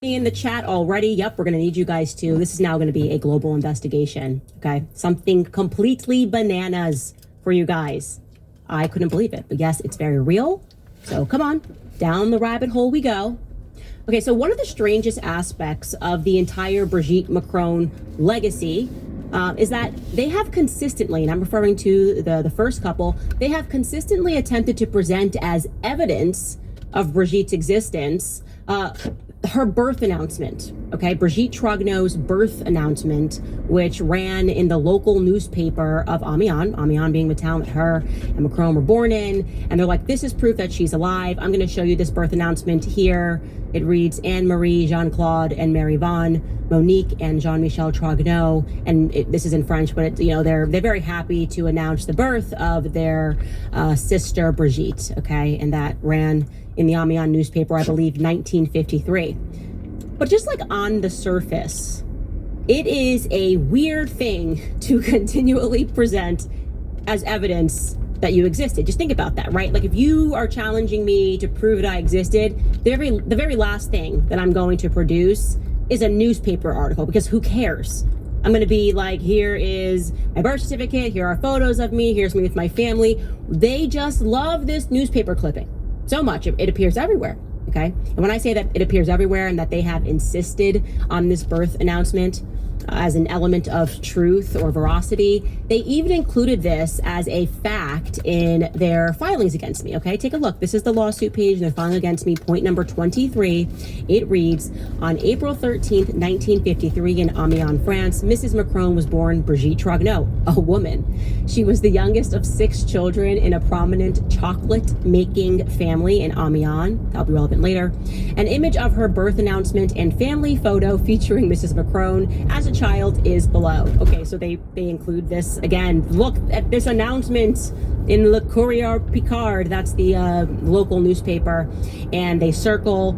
In the chat already. Yep, we're going to need you guys too. This is now going to be a global investigation. Okay, something completely bananas for you guys. I couldn't believe it, but yes, it's very real. So come on, down the rabbit hole we go. Okay, so one of the strangest aspects of the entire Brigitte Macron legacy is that they have consistently, and I'm referring to the first couple, they have consistently attempted to present as evidence of Brigitte's existence her birth announcement, okay? Brigitte Trognau's birth announcement, which ran in the local newspaper of Amiens being the town that her and Macron were born in. And they're like, this is proof that she's alive. I'm gonna show you this birth announcement here. It reads Anne-Marie, Jean-Claude, and Mary Van, Monique and Jean-Michel Trognau. And this is in French, but they're very happy to announce the birth of their sister Brigitte, okay? And that ran in the Amiens newspaper, I believe, 1953. But just like on the surface, it is a weird thing to continually present as evidence that you existed. Just think about that, right? Like if you are challenging me to prove that I existed, the very last thing that I'm going to produce is a newspaper article, because who cares? I'm going to be like, here is my birth certificate, here are photos of me, here's me with my family. They just love this newspaper clipping so much, it appears everywhere, okay? And when I say that it appears everywhere and that they have insisted on this birth announcement as an element of truth or veracity, they even included this as a fact in their filings against me, okay? Take a look. This is the lawsuit page, and they're filing against me. Point number 23. It reads, on April 13th, 1953 in Amiens, France, Mrs. Macron was born Brigitte Trognau, a woman. She was the youngest of 6 children in a prominent chocolate-making family in Amiens. That'll be relevant later. An image of her birth announcement and family photo featuring Mrs. Macron as a child is below. Okay, so they include this again. Look at this announcement in Le Courrier Picard, that's the local newspaper, and they circle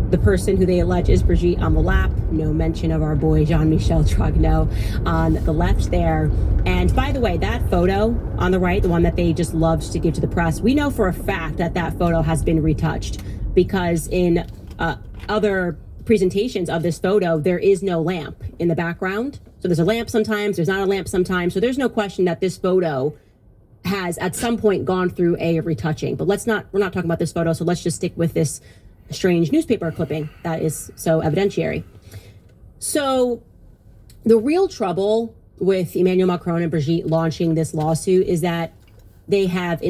the person who they allege is Brigitte on the lap. No mention of our boy Jean-Michel Trognau on the left there. And by the way, that photo on the right, the one that they just loved to give to the press, we know for a fact that that photo has been retouched, because in other presentations of this photo, there is no lamp in the background. So there's a lamp sometimes, there's not a lamp sometimes. So there's no question that this photo has at some point gone through a retouching. But we're not talking about this photo, so let's just stick with this strange newspaper clipping that is so evidentiary. So the real trouble with Emmanuel Macron and Brigitte launching this lawsuit is that they have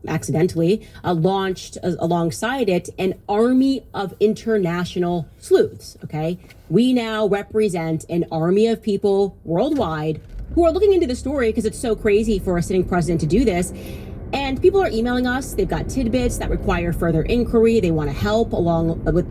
accidentally launched alongside it an army of international sleuths, okay? We now represent an army of people worldwide who are looking into the story because it's so crazy for a sitting president to do this. And people are emailing us. They've got tidbits that require further inquiry. They want to help along with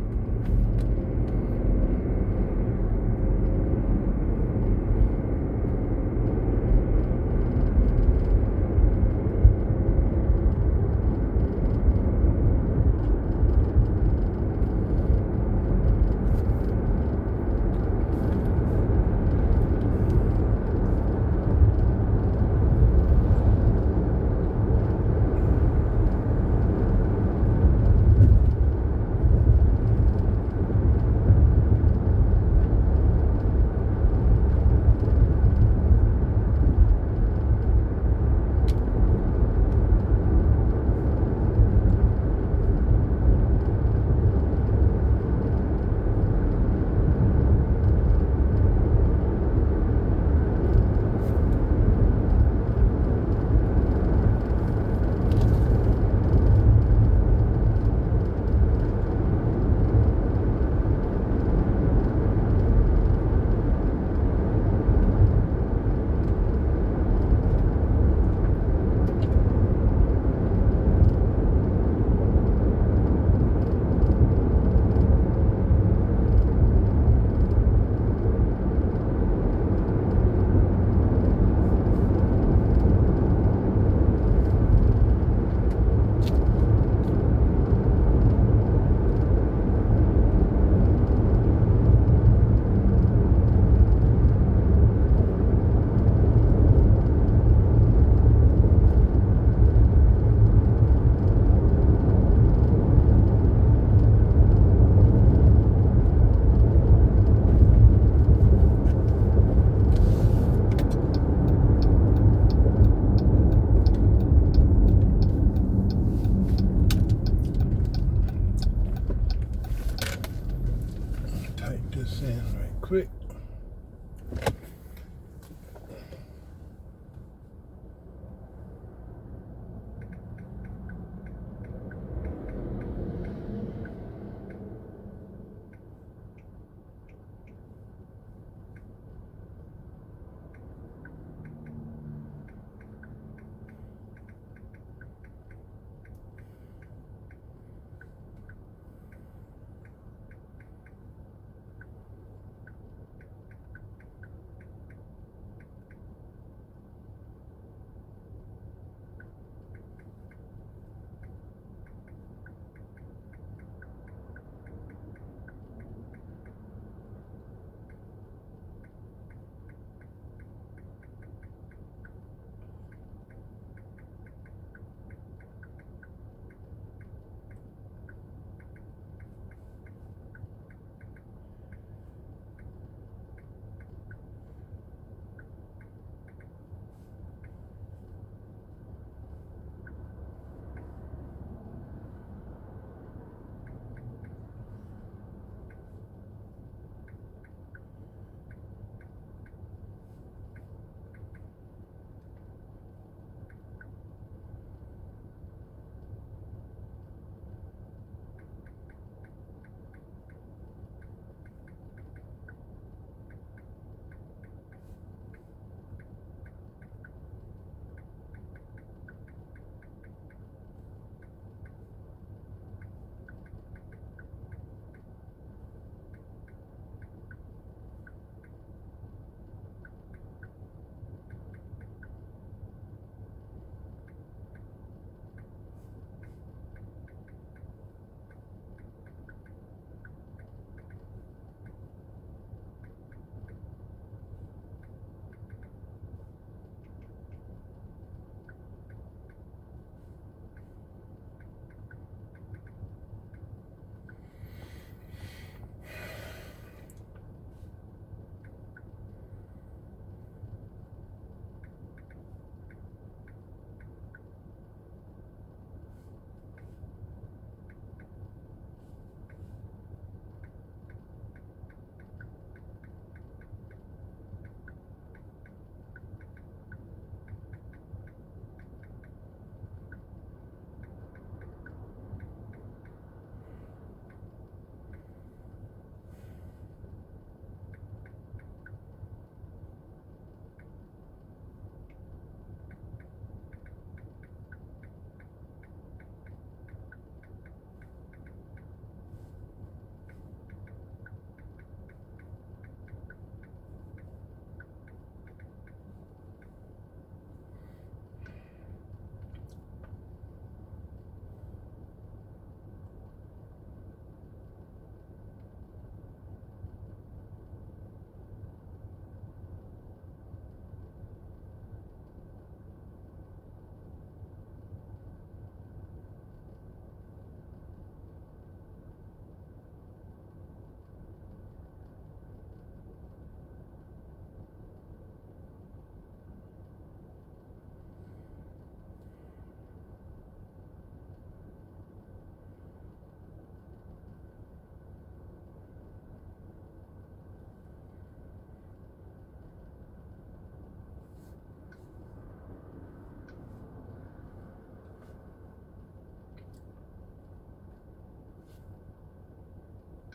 type this in right quick.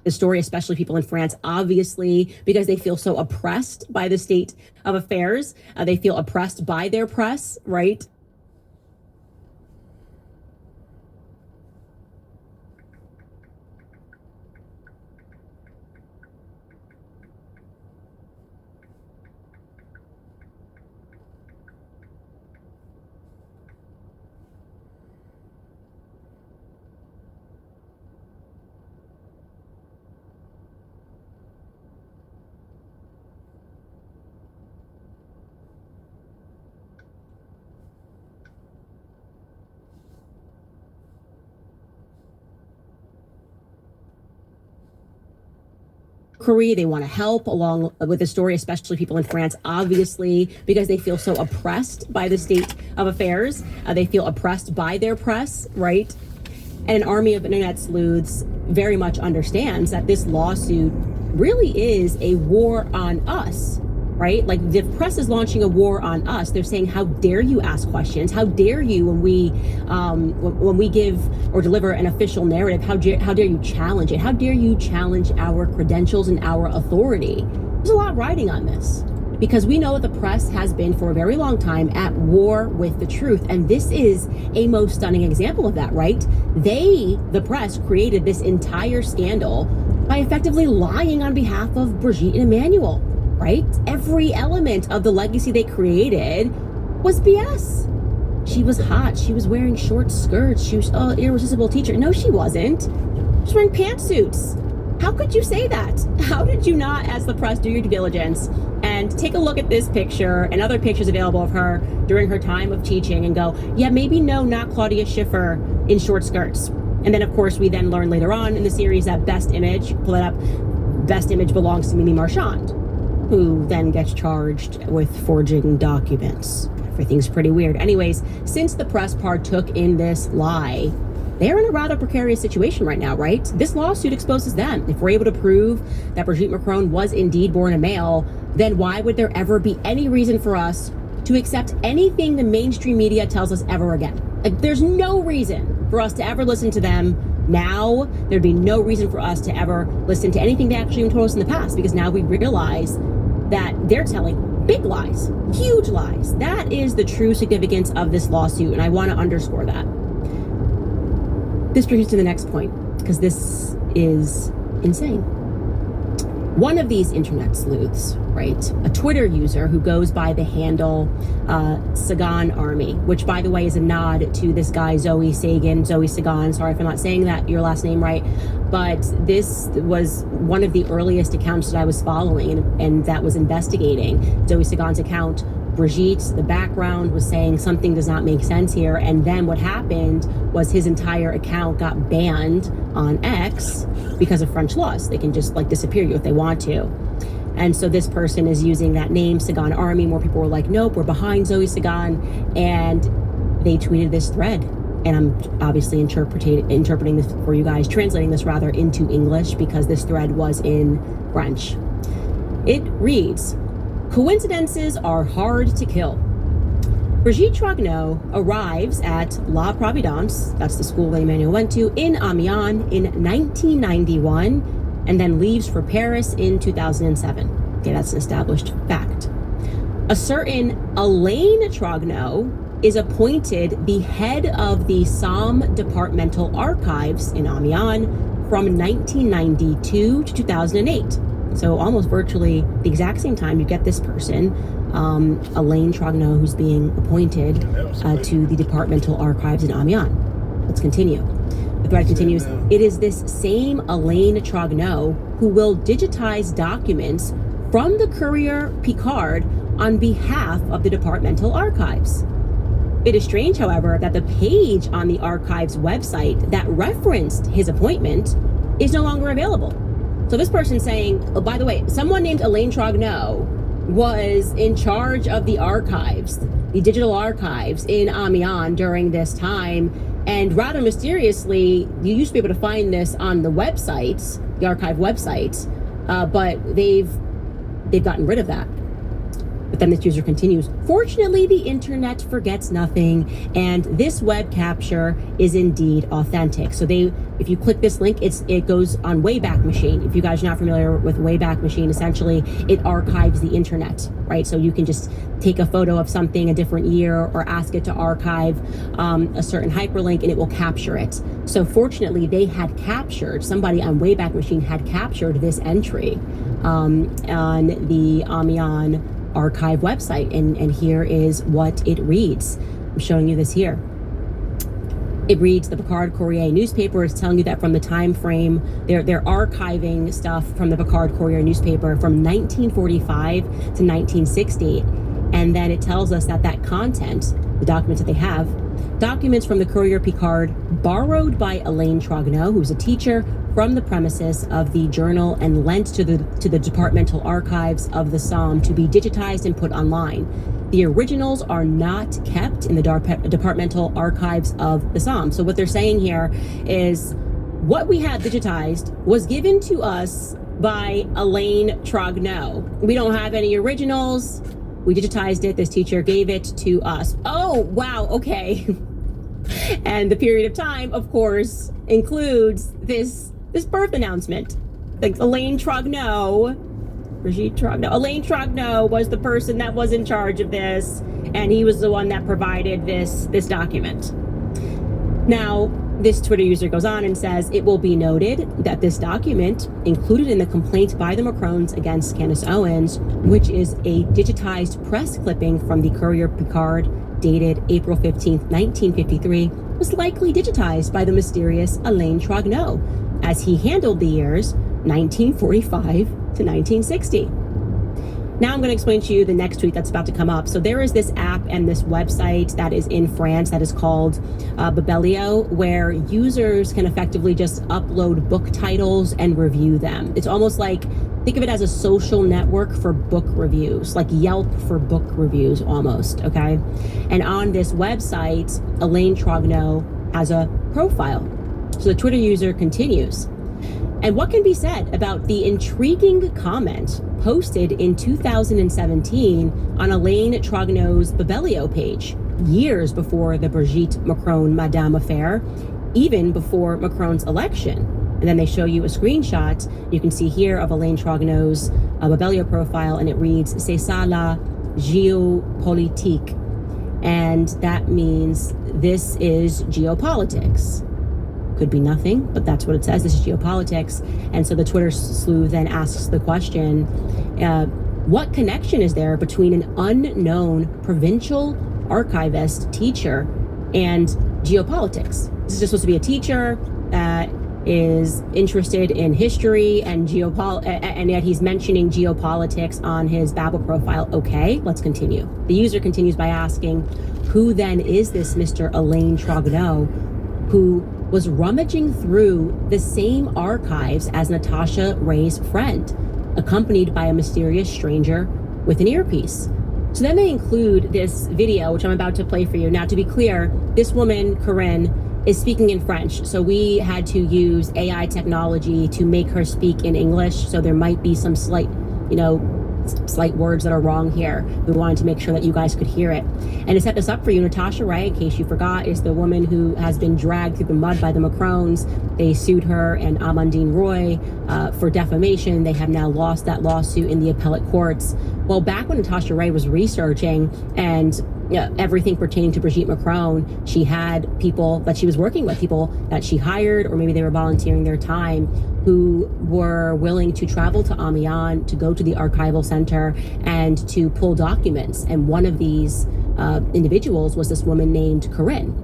the story, especially people in France, obviously, because they feel so oppressed by the state of affairs. They feel oppressed by their press, right? Korea, they want to help along with the story, especially people in France, obviously, because they feel so oppressed by the state of affairs. They feel oppressed by their press, right? And an army of internet sleuths very much understands that this lawsuit really is a war on us, right? Like the press is launching a war on us. They're saying, how dare you ask questions? How dare you when we give or deliver an official narrative, how dare you challenge it? How dare you challenge our credentials and our authority? There's a lot riding on this, because we know the press has been for a very long time at war with the truth. And this is a most stunning example of that, right? They, the press, created this entire scandal by effectively lying on behalf of Brigitte and Emmanuel, right? Every element of the legacy they created was BS. She was hot. She was wearing short skirts. She was an irresistible teacher. No, she wasn't. She was wearing pantsuits. How could you say that? How did you not, as the press, do your due diligence and take a look at this picture and other pictures available of her during her time of teaching and go, yeah, maybe no, not Claudia Schiffer in short skirts. And then, of course, we then learn later on in the series that Best Image, pull it up, Best Image belongs to Mimi Marchand, who then gets charged with forging documents. Everything's pretty weird. Anyways, since the press partook in this lie, they're in a rather precarious situation right now, right? This lawsuit exposes them. If we're able to prove that Brigitte Macron was indeed born a male, then why would there ever be any reason for us to accept anything the mainstream media tells us ever again? Like, there's no reason for us to ever listen to them now. There'd be no reason for us to ever listen to anything they actually told us in the past, because now we realize that they're telling big lies, huge lies. That is the true significance of this lawsuit, and I want to underscore that. This brings us to the next point, because this is insane. One of these internet sleuths, right, a Twitter user who goes by the handle Sagan Army, which, by the way, is a nod to this guy, Zoe Sagan, Zoe Sagan, sorry if I'm not saying that your last name right, but this was one of the earliest accounts that I was following and that was investigating Zoe Sagan's account. Brigitte, the background was saying something does not make sense here. And then what happened was his entire account got banned on X because of French laws. They can just like disappear you if they want to. And so this person is using that name, Sagan Army. More people were like, nope, we're behind Zoe Sagan. And they tweeted this thread. And I'm obviously interpreting this for you guys, translating this rather into English because this thread was in French. It reads, coincidences are hard to kill. Brigitte Trogneux arrives at La Providence, that's the school that Emmanuel went to, in Amiens in 1991, and then leaves for Paris in 2007. Okay, that's an established fact. A certain Elaine Trogneux is appointed the head of the Somme Departmental Archives in Amiens from 1992 to 2008. So almost virtually the exact same time you get this person, Elaine Trogneux, who's being appointed to the Departmental Archives in Amiens. Let's continue. The thread continues. It is this same Elaine Trogneux who will digitize documents from the Courrier Picard on behalf of the Departmental Archives. It is strange, however, that the page on the archive's website that referenced his appointment is no longer available. So this person's saying, oh, by the way, someone named Elaine Trogneux was in charge of the archives, the digital archives in Amiens during this time. And rather mysteriously, you used to be able to find this on the websites, the archive websites, but they've gotten rid of that. But then this user continues, fortunately, the internet forgets nothing, and this web capture is indeed authentic. So if you click this link, it goes on Wayback Machine. If you guys are not familiar with Wayback Machine, essentially it archives the internet, right? So you can just take a photo of something a different year or ask it to archive a certain hyperlink and it will capture it. So fortunately, somebody on Wayback Machine had captured this entry on the Amiens archive website, and here is what it reads. I'm showing you this here. It reads, the Picard Courrier newspaper is telling you that from the time frame, they're archiving stuff from the Picard Courrier newspaper from 1945 to 1960. And then it tells us that content, the documents that they have, documents from the Courrier Picard borrowed by Elaine Trogneux, who's a teacher, from the premises of the journal and lent to the departmental archives of the Somme to be digitized and put online. The originals are not kept in the departmental archives of the Somme. So what they're saying here is what we have digitized was given to us by Elaine Trogneau. We don't have any originals. We digitized it. This teacher gave it to us. Oh, wow. Okay. And the period of time, of course, includes this birth announcement. Like Elaine Trogneau, Brigitte Trogneau. Elaine Trogneau was the person that was in charge of this, and he was the one that provided this document. Now, this Twitter user goes on and says, it will be noted that this document included in the complaint by the Macrons against Candace Owens, which is a digitized press clipping from the Courrier Picard dated April 15th, 1953, was likely digitized by the mysterious Elaine Trogneau as he handled the years 1945 to 1960. Now I'm going to explain to you the next tweet that's about to come up. So there is this app and this website that is in France that is called Babelio, where users can effectively just upload book titles and review them. It's almost like, think of it as a social network for book reviews, like Yelp for book reviews almost, okay? And on this website, Elaine Trogneau has a profile. So the Twitter user continues. And what can be said about the intriguing comment posted in 2017 on Elaine Trogneau's Babelio page, years before the Brigitte Macron-Madame affair, even before Macron's election? And then they show you a screenshot, you can see here, of Elaine Trogneau's Babelio profile, and it reads, C'est ça la géopolitique. And that means this is geopolitics. Could be nothing, but that's what it says. This is geopolitics. And so the Twitter sleuth then asks the question, what connection is there between an unknown provincial archivist teacher and geopolitics? This is just supposed to be a teacher that is interested in history and and yet he's mentioning geopolitics on his Babel profile. Okay, let's continue. The user continues by asking, who then is this Mr. Elaine Trogneau who was rummaging through the same archives as Natasha Ray's friend, accompanied by a mysterious stranger with an earpiece? So then they include this video, which I'm about to play for you. Now, to be clear, this woman, Corinne, is speaking in French. So we had to use AI technology to make her speak in English. So there might be some slight words that are wrong here. We wanted to make sure that you guys could hear it. And to set this up for you, Natasha Ray, in case you forgot, is the woman who has been dragged through the mud by the Macrons. They sued her and Amandine Roy for defamation. They have now lost that lawsuit in the appellate courts. Well, back when Natasha Ray was researching and everything pertaining to Brigitte Macron, she had people that she was working with, people that she hired, or maybe they were volunteering their time, who were willing to travel to Amiens to go to the archival center and to pull documents. And one of these individuals was this woman named Corinne.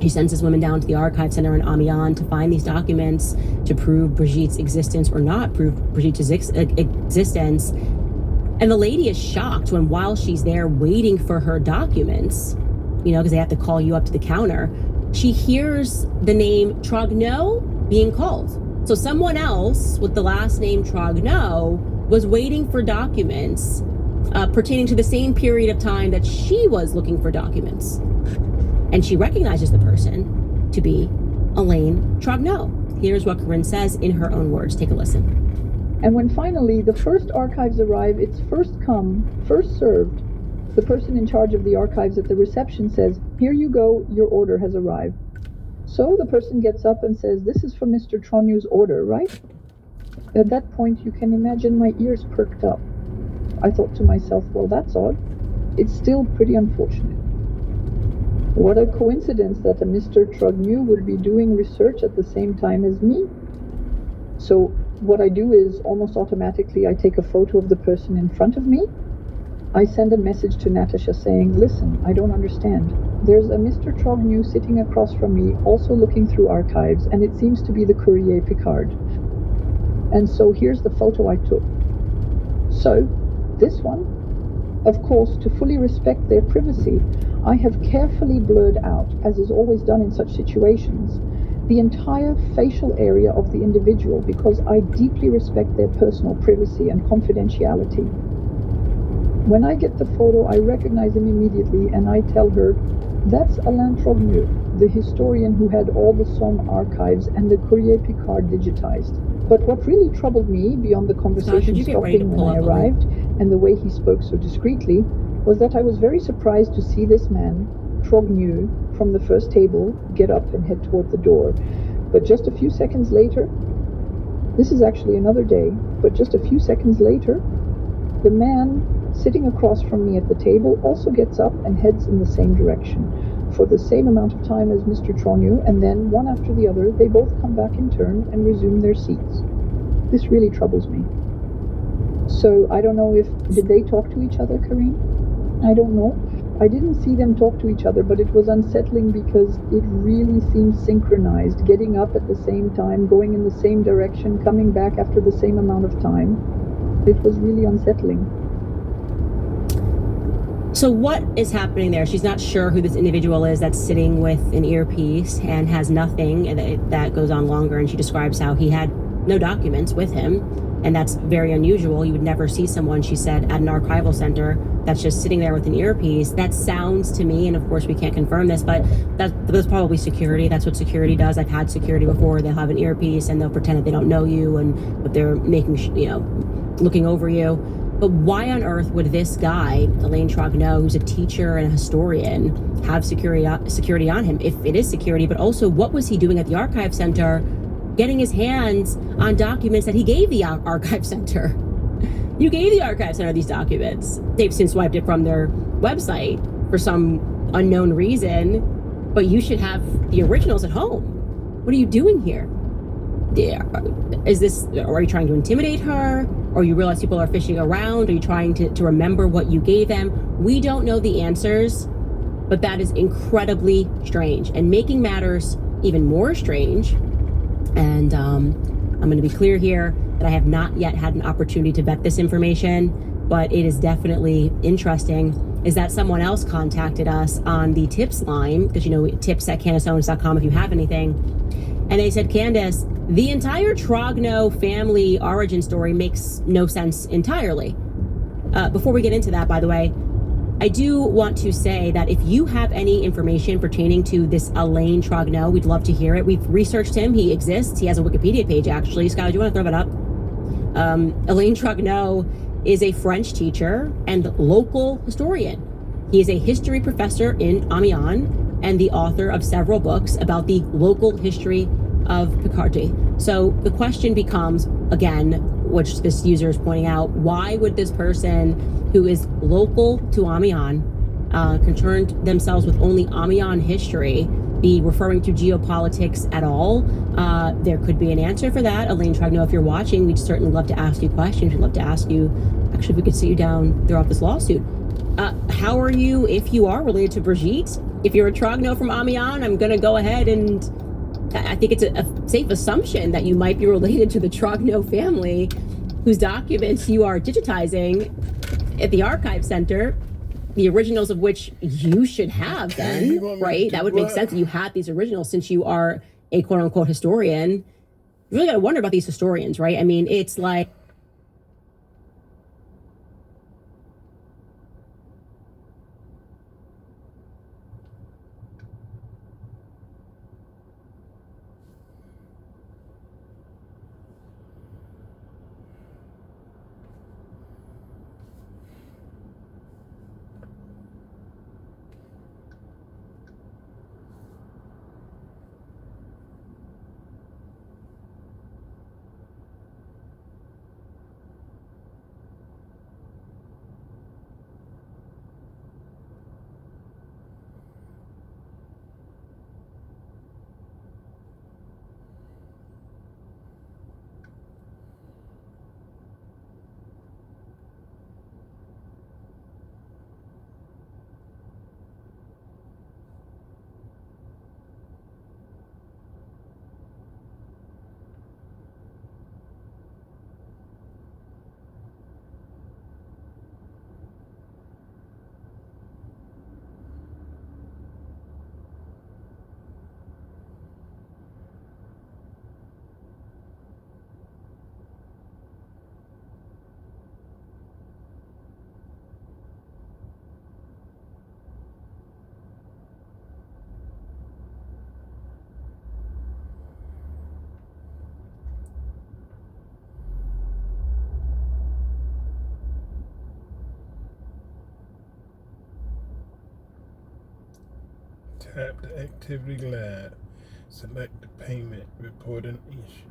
He sends this woman down to the archive center in Amiens to find these documents to prove Brigitte's existence or not prove Brigitte's existence. And the lady is shocked when, while she's there waiting for her documents, because they have to call you up to the counter, she hears the name Trogneau being called. So someone else with the last name Trogneau was waiting for documents pertaining to the same period of time that she was looking for documents. And she recognizes the person to be Elaine Trogneau. Here's what Corinne says in her own words. Take a listen. And when finally the first archives arrive, it's first come, first served. The person in charge of the archives at the reception says, "Here you go, your order has arrived." So the person gets up and says, "This is for Mr. Trogneau's order, right?" At that point, you can imagine my ears perked up. I thought to myself, well, that's odd. It's still pretty unfortunate. What a coincidence that a Mr. Trogneau would be doing research at the same time as me. So what I do is, almost automatically, I take a photo of the person in front of me. I send a message to Natasha saying, "Listen, I don't understand. There's a Mr. Trogneau sitting across from me, also looking through archives, and it seems to be the Courrier Picard. And so here's the photo I took." So, this one, of course, to fully respect their privacy, I have carefully blurred out, as is always done in such situations, the entire facial area of the individual because I deeply respect their personal privacy and confidentiality. When I get the photo, I recognize him immediately and I tell her, "That's Alain Trogneau, the historian who had all the Somme archives and the Courrier Picard digitized. But what really troubled me, beyond the conversation you get ready to stopping when pull I up a link? arrived and the way he spoke so discreetly, was that I was very surprised to see this man, Trognu, from the first table, get up and head toward the door. But just a few seconds later, this is actually another day, but just a few seconds later, the man sitting across from me at the table also gets up and heads in the same direction for the same amount of time as Mr. Trognu, and then, one after the other, they both come back in turn and resume their seats. This really troubles me. So I don't know did they talk to each other, Karine? I don't know. I didn't see them talk to each other, but it was unsettling because it really seemed synchronized, getting up at the same time, going in the same direction, coming back after the same amount of time. It was really unsettling. So what is happening there? She's not sure who this individual is that's sitting with an earpiece and has nothing, and that goes on longer, and she describes how he had no documents with him, and that's very unusual. You would never see someone, she said, at an archival center that's just sitting there with an earpiece. That sounds to me, and of course we can't confirm this, but that's probably security. That's what security does. I've had security before. They'll have an earpiece and they'll pretend that they don't know you, but they're making, looking over you. But why on earth would this guy, Alain Trogneau, who's a teacher and a historian, have security on him? If it is security, but also what was he doing at the Archive Center, getting his hands on documents that he gave the Archive Center? You gave the Archive Center these documents. They've since wiped it from their website for some unknown reason, but you should have the originals at home. What are you doing here? Are you trying to intimidate her? Or you realize people are fishing around? Are you trying to remember what you gave them? We don't know the answers, but that is incredibly strange and making matters even more strange. And I'm going to be clear here that I have not yet had an opportunity to vet this information, but it is definitely interesting, is that someone else contacted us on the tips line, because tips@CandaceOwens.com if you have anything. And they said, Candace, the entire Trogneau family origin story makes no sense entirely. Before we get into that, by the way, I do want to say that if you have any information pertaining to this Alain Trogneau, we'd love to hear it. We've researched him. He exists. He has a Wikipedia page, actually. Skylar, do you want to throw that up? Alain Trogneau is a French teacher and local historian. He is a history professor in Amiens and the author of several books about the local history of Picardy. So the question becomes, again, which this user is pointing out, why would this person who is local to Amiens, concerned themselves with only Amiens history, be referring to geopolitics at all? There could be an answer for that. Alain Trogneau, if you're watching, we'd certainly love to ask you questions. We'd love to ask you, actually, if we could sit you down throughout this lawsuit. How are you, if you are related to Brigitte? If you're a Trogneau from Amiens, I'm going to go ahead and I think it's a safe assumption that you might be related to the Trogneau family, whose documents you are digitizing at the Archive Center, the originals of which you should have then, right? That would make sense that you had these originals since you are a quote unquote historian. You really got to wonder about these historians, right? I mean, it's like, Tap the activity lab. Select the payment. Report an issue.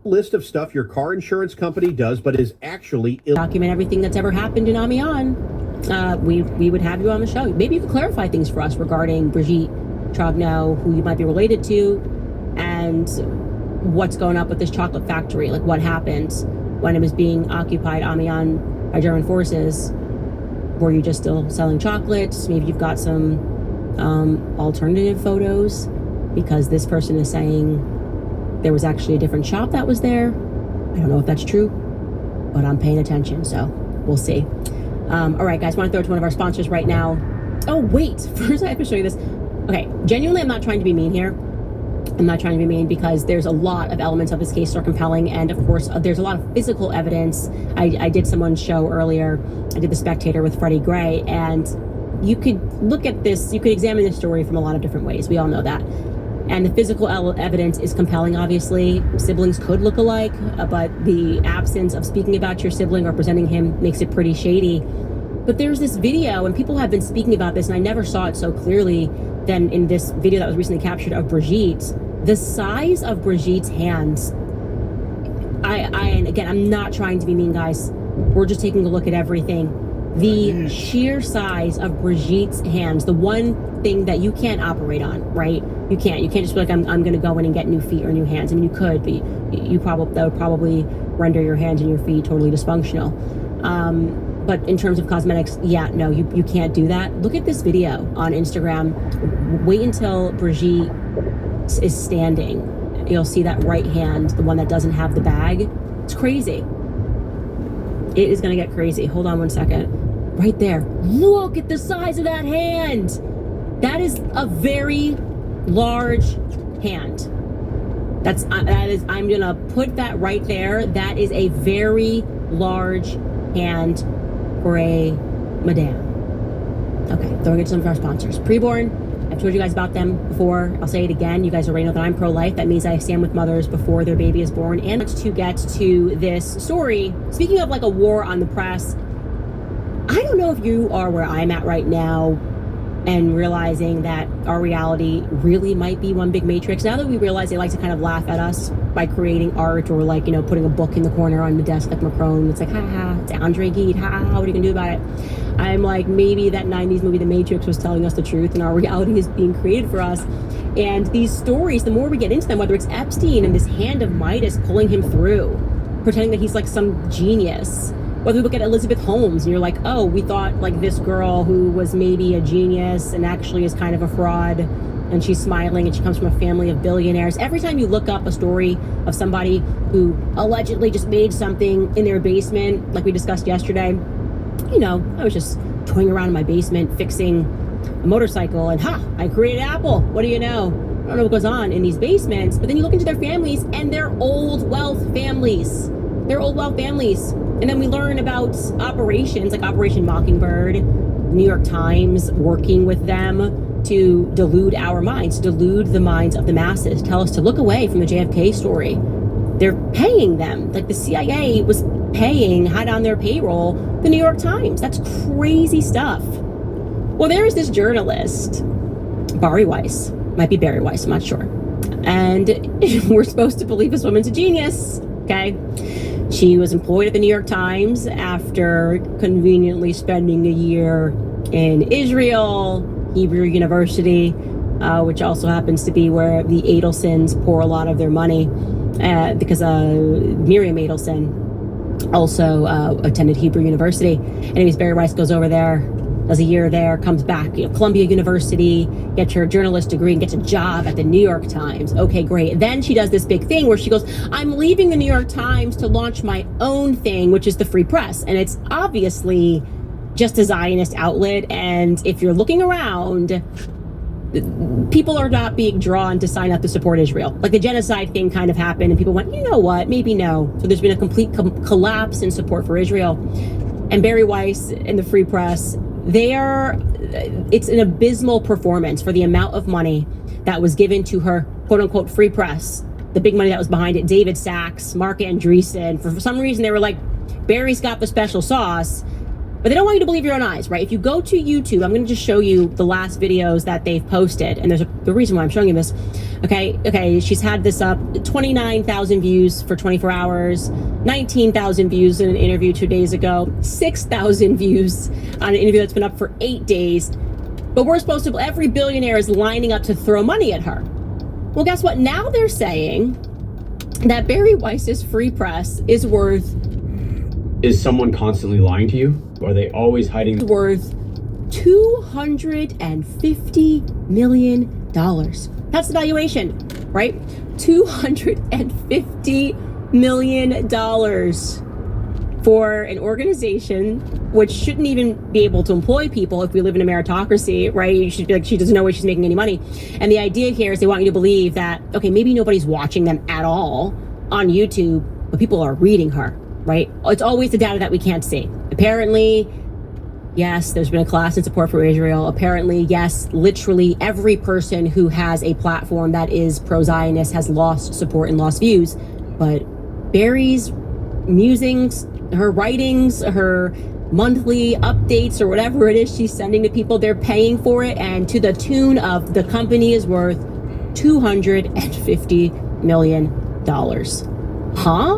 List of stuff your car insurance company does but is actually document everything that's ever happened in Amiens. We would have you on the show. Maybe you could clarify things for us regarding Brigitte Trogneau, who you might be related to, and what's going up with this chocolate factory. Like, what happened when it was being occupied, Amiens, by German forces? Were you just still selling chocolates? Maybe you've got some alternative photos, because this person is saying there was actually a different shop that was there. I don't know if that's true, but I'm paying attention, so we'll see. All right, guys, I want to throw it to one of our sponsors right now. Oh, wait, first I have to show you this. Okay, genuinely, I'm not trying to be mean here. I'm not trying to be mean, because there's a lot of elements of this case that are compelling, and of course, there's a lot of physical evidence. I did someone's show earlier. I did The Spectator with Freddie Gray, and you could look at this, you could examine this story from a lot of different ways. We all know that. And the physical evidence is compelling, obviously. Siblings could look alike, but the absence of speaking about your sibling or presenting him makes it pretty shady. But there's this video, and people have been speaking about this, and I never saw it so clearly than in this video that was recently captured of Brigitte. The size of Brigitte's hands. And again, I'm not trying to be mean, guys. We're just taking a look at everything. The sheer size of Brigitte's hands, the one thing that you can't operate on, right? You can't just be like, I'm going to go in and get new feet or new hands. I mean, you could, but that would probably render your hands and your feet totally dysfunctional. But in terms of cosmetics, yeah, no, you can't do that. Look at this video on Instagram. Wait until Brigitte is standing. You'll see that right hand, the one that doesn't have the bag. It's crazy. It is going to get crazy. Hold on one second. Right there. Look at the size of that hand. That is a very large hand. I'm going to put that right there. That is a very large hand for a madame. Okay, throwing it to some of our sponsors. Preborn. I've told you guys about them before. I'll say it again. You guys already know that I'm pro-life. That means I stand with mothers before their baby is born. And to get to this story, speaking of like a war on the press, I don't know if you are where I'm at right now, and realizing that our reality really might be one big matrix. Now that we realize they like to kind of laugh at us by creating art or like, putting a book in the corner on the desk like Macron. It's like, ha ha, it's Andre Gide, ha ha, what are you gonna do about it? I'm like, maybe that 90s movie The Matrix was telling us the truth and our reality is being created for us. And these stories, the more we get into them, whether it's Epstein and this hand of Midas pulling him through, pretending that he's like some genius. Whether we look at Elizabeth Holmes and you're like, oh, we thought like this girl who was maybe a genius and actually is kind of a fraud, and she's smiling and she comes from a family of billionaires. Every time you look up a story of somebody who allegedly just made something in their basement, like we discussed yesterday, I was just toying around in my basement fixing a motorcycle and I created Apple. What do you know? I don't know what goes on in these basements, but then you look into their families and they're old wealth families. And then we learn about operations like Operation Mockingbird, New York Times working with them to delude our minds, delude the minds of the masses, tell us to look away from the JFK story. They're paying them. Like the CIA was had on their payroll the New York Times. That's crazy stuff. Well, there is this journalist, Bari Weiss, might be Barry Weiss, I'm not sure. And we're supposed to believe this woman's a genius, okay? She was employed at the New York Times after conveniently spending a year in Israel, Hebrew University, which also happens to be where the Adelsons pour a lot of their money, because Miriam Adelson also attended Hebrew University. Anyways, Barry Weiss goes over there, does a year there, comes back, Columbia University, gets her journalist degree and gets a job at the New York Times. Okay, great. Then she does this big thing where she goes, I'm leaving the New York Times to launch my own thing, which is the Free Press. And it's obviously just a Zionist outlet. And if you're looking around, people are not being drawn to sign up to support Israel. Like the genocide thing kind of happened and people went, you know what, maybe no. So there's been a complete collapse in support for Israel. And Barry Weiss and the Free Press, it's an abysmal performance for the amount of money that was given to her quote unquote Free Press, the big money that was behind it, David Sachs, Mark Andreessen. For some reason they were like, Barry's got the special sauce, but they don't want you to believe your own eyes, right? If you go to YouTube, I'm going to just show you the last videos that they've posted, and there's the reason why I'm showing you this. Okay, she's had this up, 29,000 views for 24 hours, 19,000 views in an interview 2 days ago, 6,000 views on an interview that's been up for 8 days. But we're supposed to, every billionaire is lining up to throw money at her. Well, guess what? Now they're saying that Barry Weiss's Free Press is worth... Is someone constantly lying to you? Or are they always hiding? Worth $250 million. That's the valuation, right? $250 million for an organization which shouldn't even be able to employ people if we live in a meritocracy, right? You should be like, she doesn't know where she's making any money. And the idea here is they want you to believe that, okay, maybe nobody's watching them at all on YouTube, but people are reading her, right? It's always the data that we can't see. Apparently, yes, there's been a collapse in support for Israel. Apparently, yes, literally every person who has a platform that is pro-Zionist has lost support and lost views. But Barry's musings, her writings, her monthly updates or whatever it is she's sending to people, they're paying for it. And to the tune of the company is worth $250 million. Huh?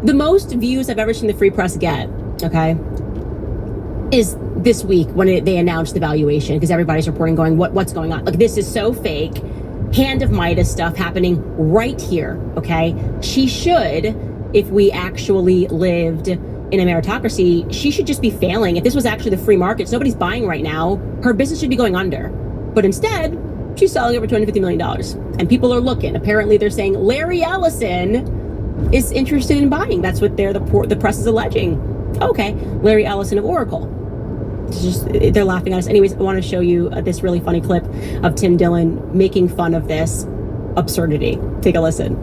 The most views I've ever seen the Free Press get, okay, is this week when they announced the valuation, because everybody's reporting going, what's going on? Like, this is so fake. Hand of Midas stuff happening right here, okay? She should, if we actually lived in a meritocracy, she should just be failing. If this was actually the free market, nobody's buying right now, her business should be going under. But instead, she's selling over $250 million. And people are looking. Apparently, they're saying Larry Ellison is interested in buying. That's what the press is alleging. Okay, Larry Ellison of Oracle. They're laughing at us. Anyways, I want to show you this really funny clip of Tim Dillon making fun of this absurdity. Take a listen.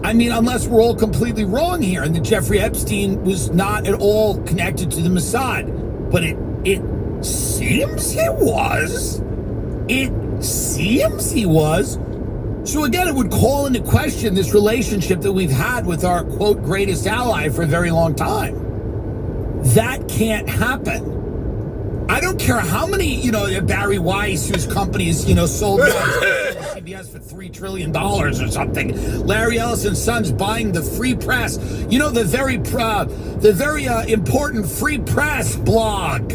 I mean, unless we're all completely wrong here and that Jeffrey Epstein was not at all connected to the Mossad. But it seems he was. It seems he was. So again, it would call into question this relationship that we've had with our, quote, greatest ally for a very long time. That can't happen. I don't care how many, Barry Weiss, whose company is, sold CBS for $3 trillion or something. Larry Ellison Sons buying the Free Press. The very important Free Press blog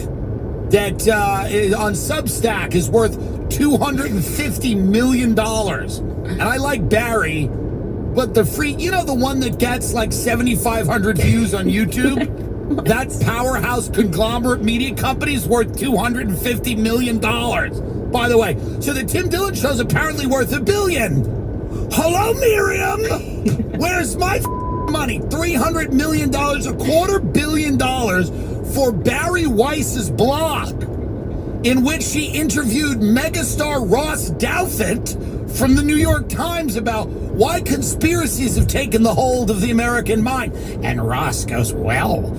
that is on Substack is worth $250 million. And I like Barry, but the free, the one that gets like 7,500 views on YouTube? That powerhouse conglomerate media company is worth $250 million. By the way, so the Tim Dillon show is apparently worth $1 billion. Hello, Miriam. Where's my money? $300 million, $250 million for Barry Weiss's blog, in which she interviewed megastar Ross Douthat from the New York Times about why conspiracies have taken the hold of the American mind. And Ross goes, well,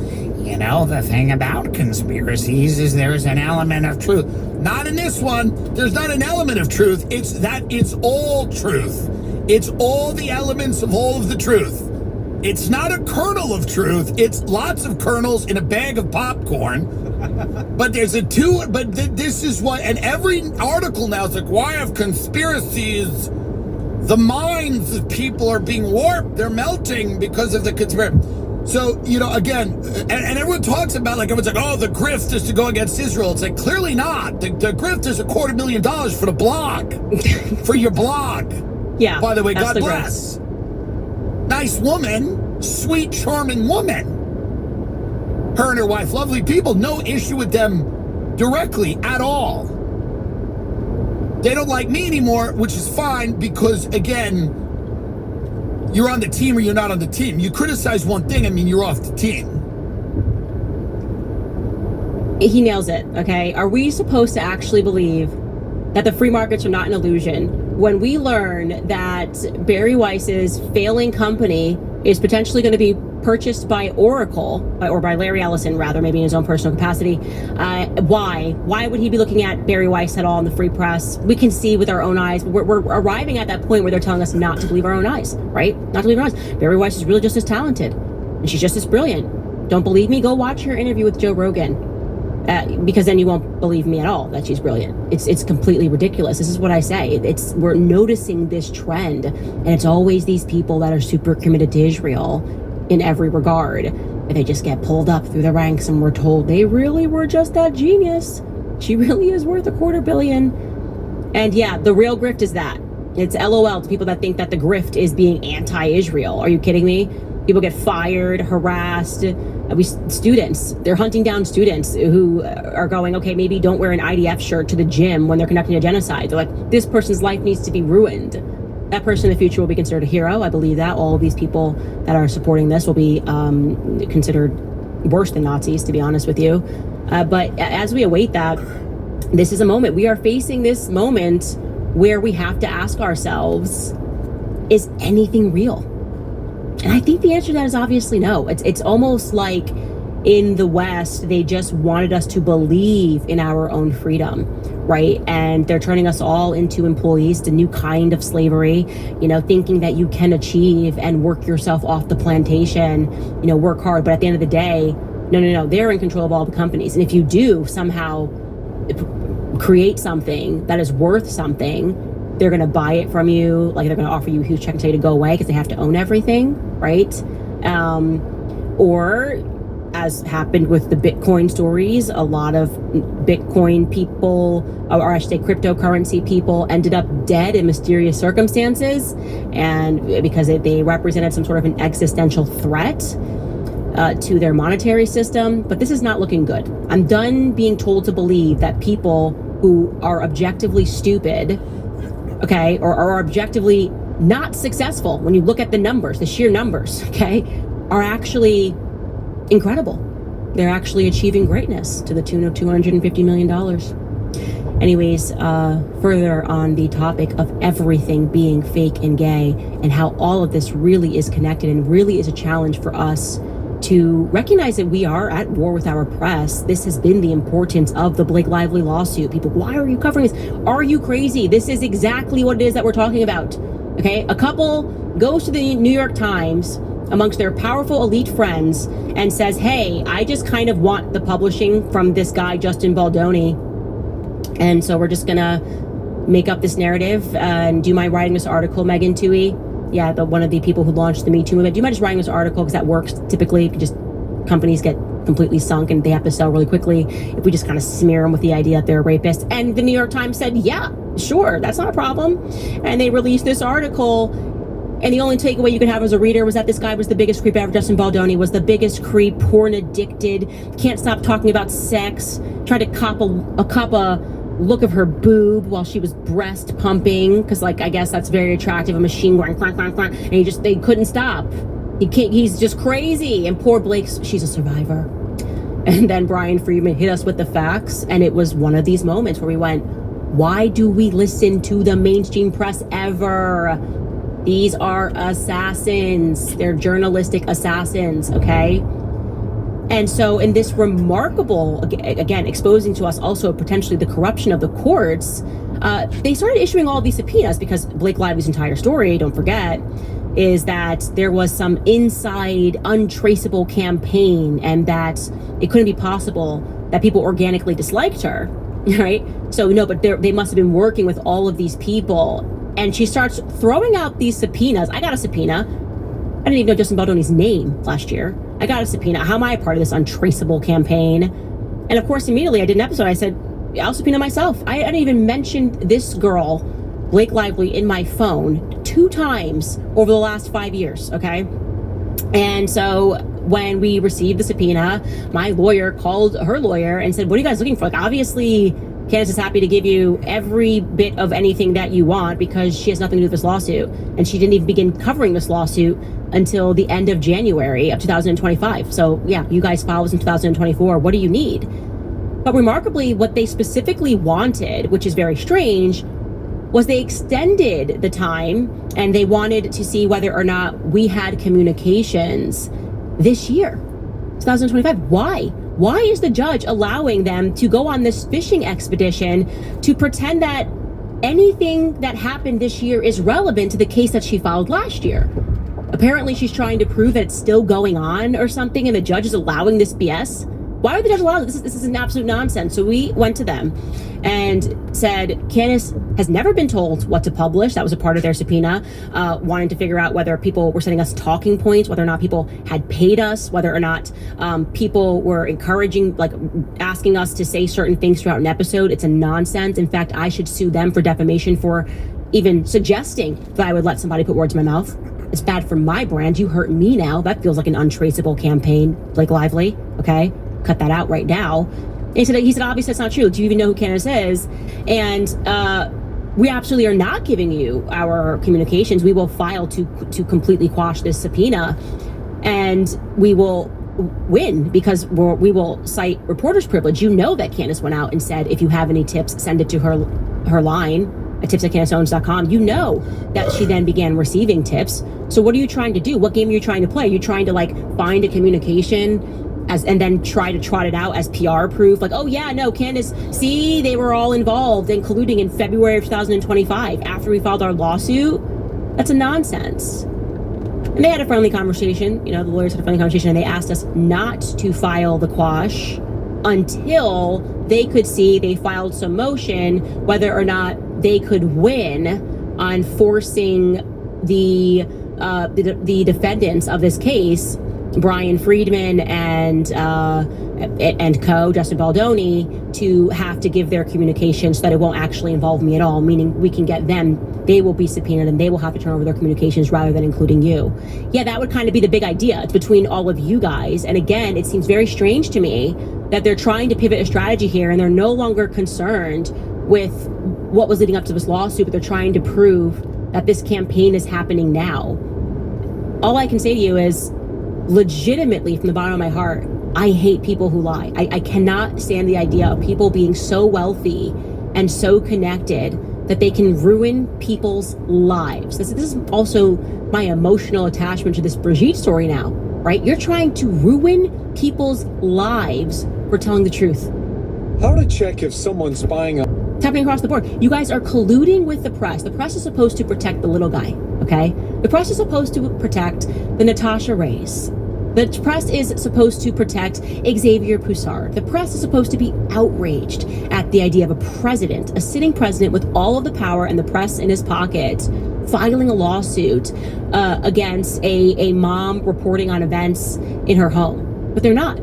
the thing about conspiracies is there's an element of truth. Not in this one. There's not an element of truth. It's all truth. It's all the elements of all of the truth. It's not a kernel of truth. It's lots of kernels in a bag of popcorn. But this is what, and every article now is like, why have conspiracies? The minds of people are being warped. They're melting because of the conspiracy. So, again, and everyone talks about, everyone's like, oh, the grift is to go against Israel. It's like, clearly not. The grift is $250,000 for the blog, for your blog. Yeah. By the way, that's God the bless. Nice woman, sweet, charming woman. Her and her wife, lovely people, no issue with them directly at all. They don't like me anymore, which is fine because, again, you're on the team or you're not on the team. You criticize one thing, you're off the team. He nails it, okay? Are we supposed to actually believe that the free markets are not an illusion when we learn that Barry Weiss's failing company is potentially going to be purchased by Oracle, or by Larry Ellison, rather, maybe in his own personal capacity? Why? Why would he be looking at Barry Weiss at all in the free press? We can see with our own eyes. We're arriving at that point where they're telling us not to believe our own eyes, right? Not to believe our eyes. Barry Weiss is really just as talented, and she's just as brilliant. Don't believe me? Go watch her interview with Joe Rogan. Because then you won't believe me at all that she's brilliant. It's completely ridiculous. This is what I say. We're noticing this trend, and it's always these people that are super committed to Israel in every regard. And they just get pulled up through the ranks, and we're told they really were just that genius. She really is worth $250 million. And yeah, the real grift is that. It's LOL to people that think that the grift is being anti-Israel. Are you kidding me? People get fired, harassed. Students, they're hunting down students who are going, okay, maybe don't wear an IDF shirt to the gym when they're conducting a genocide. They're like, this person's life needs to be ruined. That person in the future will be considered a hero. I believe that. All of these people that are supporting this will be considered worse than Nazis, to be honest with you. But as we await that, this is a moment. We are facing this moment where we have to ask ourselves, is anything real? And I think the answer to that is obviously no. It's almost like in the West, they just wanted us to believe in our own freedom, right? And they're turning us all into employees, the new kind of slavery, thinking that you can achieve and work yourself off the plantation, work hard. But at the end of the day, no, they're in control of all the companies. And if you do somehow create something that is worth something, they're going to buy it from you, like they're going to offer you a huge check and tell you to go away because they have to own everything, right? Or, as happened with the Bitcoin stories, a lot of Bitcoin people, or I should say cryptocurrency people, ended up dead in mysterious circumstances, and because they represented some sort of an existential threat to their monetary system. But this is not looking good. I'm done being told to believe that people who are objectively stupid, okay, or are objectively not successful when you look at the numbers, the sheer numbers, okay, are actually incredible. They're actually achieving greatness to the tune of $250 million. Anyways, further on the topic of everything being fake and gay and how all of this really is connected and really is a challenge for us to recognize that we are at war with our press. This has been the importance of the Blake Lively lawsuit. People, why are you covering this? Are you crazy? This is exactly what it is that we're talking about. Okay, a couple goes to the New York Times, amongst their powerful elite friends and says, hey, I just kind of want the publishing from this guy, Justin Baldoni. And so we're just going to make up this narrative and do you mind writing this article, Megan Toohey? Yeah, one of the people who launched the Me Too movement. Do you mind just writing this article? Because that works typically. Just companies get completely sunk and they have to sell really quickly if we just kind of smear them with the idea that they're rapists. And the New York Times said, yeah, sure, that's not a problem. And they released this article. And the only takeaway you could have as a reader was that this guy was the biggest creep ever. Justin Baldoni was the biggest creep, porn addicted, can't stop talking about sex, tried to cop a look of her boob while she was breast pumping, because like I guess that's very attractive, a machine going clank, clank, clank, and they couldn't stop. He's just crazy. And poor Blake, she's a survivor. And then Brian Friedman hit us with the facts, and it was one of these moments where we went, why do we listen to the mainstream press ever? These are assassins. They're journalistic assassins, okay? And so in this remarkable, again, exposing to us also potentially the corruption of the courts, they started issuing all these subpoenas because Blake Lively's entire story, don't forget, is that there was some inside untraceable campaign and that it couldn't be possible that people organically disliked her, right? So no, but they must have been working with all of these people. And she starts throwing out these subpoenas. I got a subpoena. I didn't even know Justin Baldoni's name last year. I got a subpoena. How am I a part of this untraceable campaign? And of course, immediately I did an episode. I said, I'll subpoena myself. I didn't even mention this girl, Blake Lively, in my phone 2 times over the last 5 years, okay? And so when we received the subpoena, my lawyer called her lawyer and said, what are you guys looking for? Like, obviously, Candace is happy to give you every bit of anything that you want because she has nothing to do with this lawsuit. And she didn't even begin covering this lawsuit until the end of January of 2025. So yeah, you guys filed this in 2024. What do you need? But remarkably, what they specifically wanted, which is very strange, was they extended the time and they wanted to see whether or not we had communications this year, 2025. Why? Why is the judge allowing them to go on this fishing expedition to pretend that anything that happened this year is relevant to the case that she filed last year? Apparently she's trying to prove that it's still going on or something, and the judge is allowing this BS. Why would the judge allow this? This is an absolute nonsense. So we went to them and said, Candace has never been told what to publish. That was a part of their subpoena, wanting to figure out whether people were sending us talking points, whether or not people had paid us, whether or not people were encouraging, like asking us to say certain things throughout an episode. It's a nonsense. In fact, I should sue them for defamation for even suggesting that I would let somebody put words in my mouth. It's bad for my brand. You hurt me now. That feels like an untraceable campaign. Blake Lively, okay? Cut that out right now. And he said, obviously that's not true. Do you even know who Candace is? And we absolutely are not giving you our communications. We will file to completely quash this subpoena, and we will win because we will cite reporter's privilege. You know that Candace went out and said, if you have any tips, send it to her line at tips@candaceowens.com. You know that she then began receiving tips. So what are you trying to do? What game are you trying to play? Are you trying to like find a communication and then try to trot it out as PR proof? Like, oh yeah, no, Candace, see, they were all involved and colluding in February of 2025 after we filed our lawsuit. That's a nonsense. And they had a friendly conversation. You know, the lawyers had a friendly conversation, and they asked us not to file the quash until they could see they filed some motion whether or not they could win on forcing the defendants of this case, Brian Friedman and co, Justin Baldoni, to have to give their communication so that it won't actually involve me at all, meaning we can get them, they will be subpoenaed and they will have to turn over their communications rather than including you. Yeah, that would kind of be the big idea. It's between all of you guys. And again, it seems very strange to me that they're trying to pivot a strategy here and they're no longer concerned with what was leading up to this lawsuit, but they're trying to prove that this campaign is happening now. All I can say to you is, legitimately, from the bottom of my heart, I hate people who lie. I cannot stand the idea of people being so wealthy and so connected that they can ruin people's lives. This is also my emotional attachment to this Brigitte story now, right? You're trying to ruin people's lives for telling the truth. How to check if someone's spying on... It's happening across the board. You guys are colluding with the press. The press is supposed to protect the little guy, okay? The press is supposed to protect the Natasha Rays. The press is supposed to protect Xavier Poussard. The press is supposed to be outraged at the idea of a president, a sitting president with all of the power and the press in his pocket, filing a lawsuit against a mom reporting on events in her home. But they're not,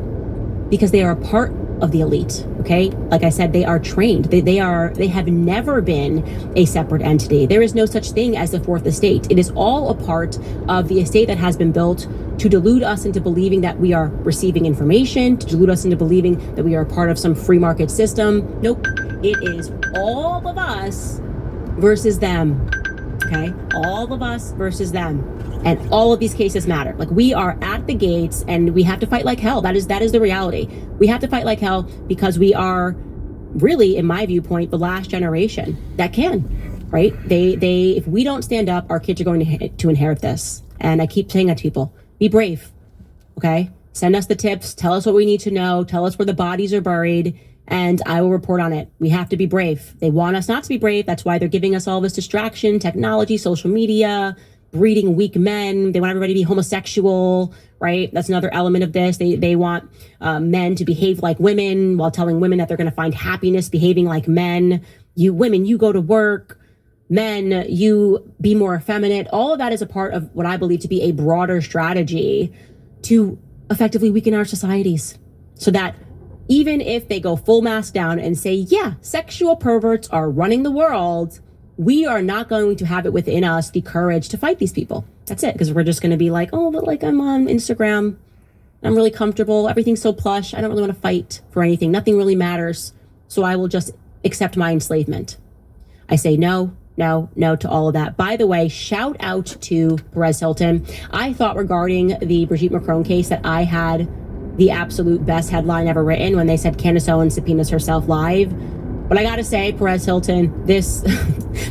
because they are a part of the elite. Okay, like I said, they are trained. They have never been a separate entity. There is no such thing as the fourth estate. It is all a part of the estate that has been built to delude us into believing that we are receiving information, to delude us into believing that we are a part of some free market system. Nope, it is all of us versus them. Okay, all of us versus them. And all of these cases matter. Like, we are at the gates and we have to fight like hell. That is the reality. We have to fight like hell because we are really, in my viewpoint, the last generation that can, right? They if we don't stand up, our kids are going to inherit this. And I keep saying that to people, be brave, okay? Send us the tips, tell us what we need to know, tell us where the bodies are buried, and I will report on it. We have to be brave. They want us not to be brave. That's why they're giving us all this distraction, technology, social media, breeding weak men. They want everybody to be homosexual, right? That's another element of this. They want men to behave like women while telling women that they're going to find happiness behaving like men. You women, you go to work. Men, you be more effeminate. All of that is a part of what I believe to be a broader strategy to effectively weaken our societies, so that even if they go full mask down and say, yeah, sexual perverts are running the world, we are not going to have it within us the courage to fight these people. That's it. Because we're just going to be like, oh, but like, I'm on Instagram, I'm really comfortable, everything's so plush, I don't really want to fight for anything, nothing really matters, so I will just accept my enslavement. I say no to all of that. By the way, shout out to Perez Hilton. I thought regarding the Brigitte Macron case that I had the absolute best headline ever written when they said Candace Owens subpoenas herself live. But I gotta say, Perez Hilton, this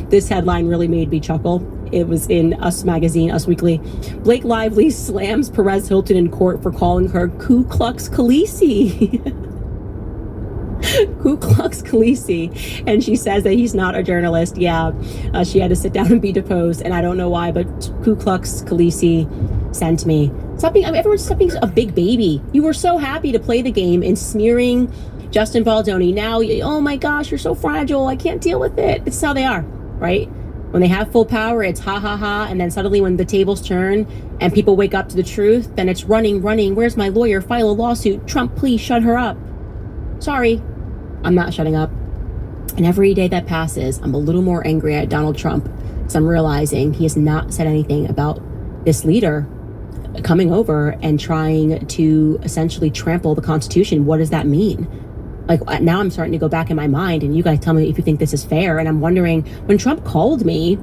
this headline really made me chuckle. It was in Us Magazine, Us Weekly. Blake Lively slams Perez Hilton in court for calling her Ku Klux Khaleesi. Ku Klux Khaleesi. And she says that he's not a journalist. Yeah, she had to sit down and be deposed. And I don't know why, but Ku Klux Khaleesi sent me. Everyone's being a big baby. You were so happy to play the game and smearing Justin Baldoni. Now, oh my gosh, you're so fragile, I can't deal with it. It's how they are, right? When they have full power, it's ha ha ha. And then suddenly when the tables turn and people wake up to the truth, then it's running. Where's my lawyer? File a lawsuit. Trump, please shut her up. Sorry, I'm not shutting up. And every day that passes, I'm a little more angry at Donald Trump, because I'm realizing he has not said anything about this leader coming over and trying to essentially trample the Constitution. What does that mean? Like, now I'm starting to go back in my mind, and you guys tell me if you think this is fair. And I'm wondering, when Trump called me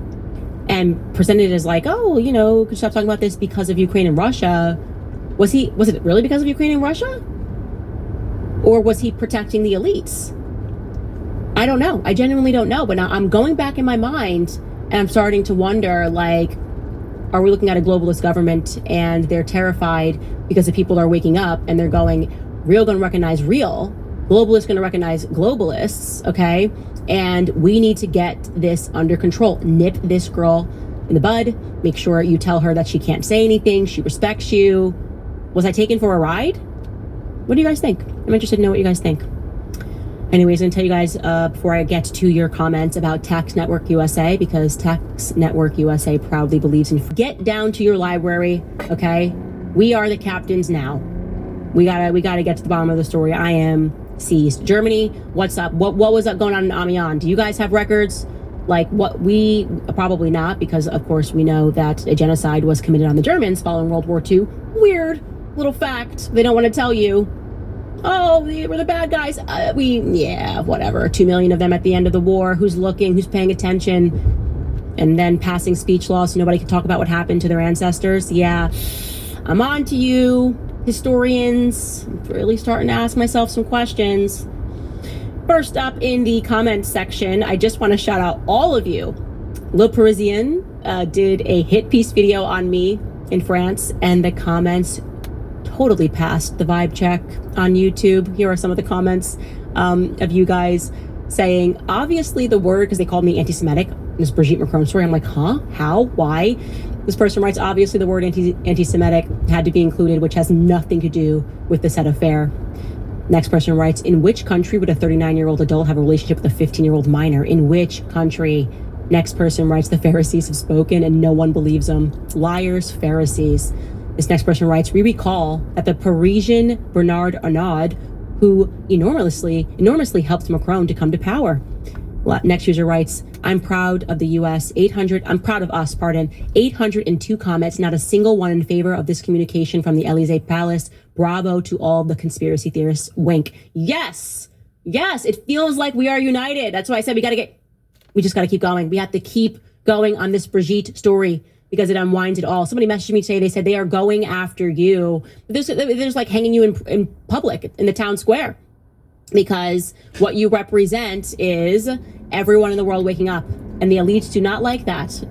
and presented it as like, oh, you know, could you stop talking about this because of Ukraine and Russia? Was it really because of Ukraine and Russia? Or was he protecting the elites? I don't know. I genuinely don't know. But now I'm going back in my mind and I'm starting to wonder, like, are we looking at a globalist government and they're terrified because the people are waking up and they're going, real going to recognize real, globalists going to recognize globalists, okay? And we need to get this under control. Nip this girl in the bud. Make sure you tell her that she can't say anything. She respects you. Was I taken for a ride? What do you guys think? I'm interested to know what you guys think. Anyways, I'm going to tell you guys before I get to your comments about Tax Network USA, because Tax Network USA proudly believes in get down to your library, okay? We are the captains now. We gotta get to the bottom of the story. I am seized. Germany, what's up? What was up going on in Amiens? Do you guys have records? Like, what we probably not, because of course we know that a genocide was committed on the Germans following World War II. Weird little fact they don't want to tell you. Oh, they were the bad guys. Whatever. 2 million of them at the end of the war. Who's looking? Who's paying attention? And then passing speech laws so nobody can talk about what happened to their ancestors. Yeah, I'm on to you, historians. I'm really starting to ask myself some questions. First up in the comments section, I just want to shout out all of you. Le Parisien did a hit piece video on me in France, and the comments totally passed the vibe check on YouTube. Here are some of the comments of you guys saying, obviously the word, because they called me anti-Semitic, this Brigitte Macron story. I'm like, huh? How? Why? This person writes, obviously the word anti-Semitic had to be included, which has nothing to do with the said affair. Next person writes, in which country would a 39-year-old adult have a relationship with a 15-year-old minor? In which country? Next person writes, the Pharisees have spoken and no one believes them. Liars, Pharisees. This next person writes, we recall that the Parisian Bernard Arnault, who enormously helped Macron to come to power. Next user writes, I'm proud of the US, 802 comments, not a single one in favor of this communication from the Elysee Palace. Bravo to all the conspiracy theorists. Wink. Yes, it feels like we are united. That's why I said we just got to keep going. We have to keep going on this Brigitte story because it unwinds it all. Somebody messaged me today. They said they are going after you. There's like hanging you in public in the town square because what you represent is everyone in the world waking up, and the elites do not like that.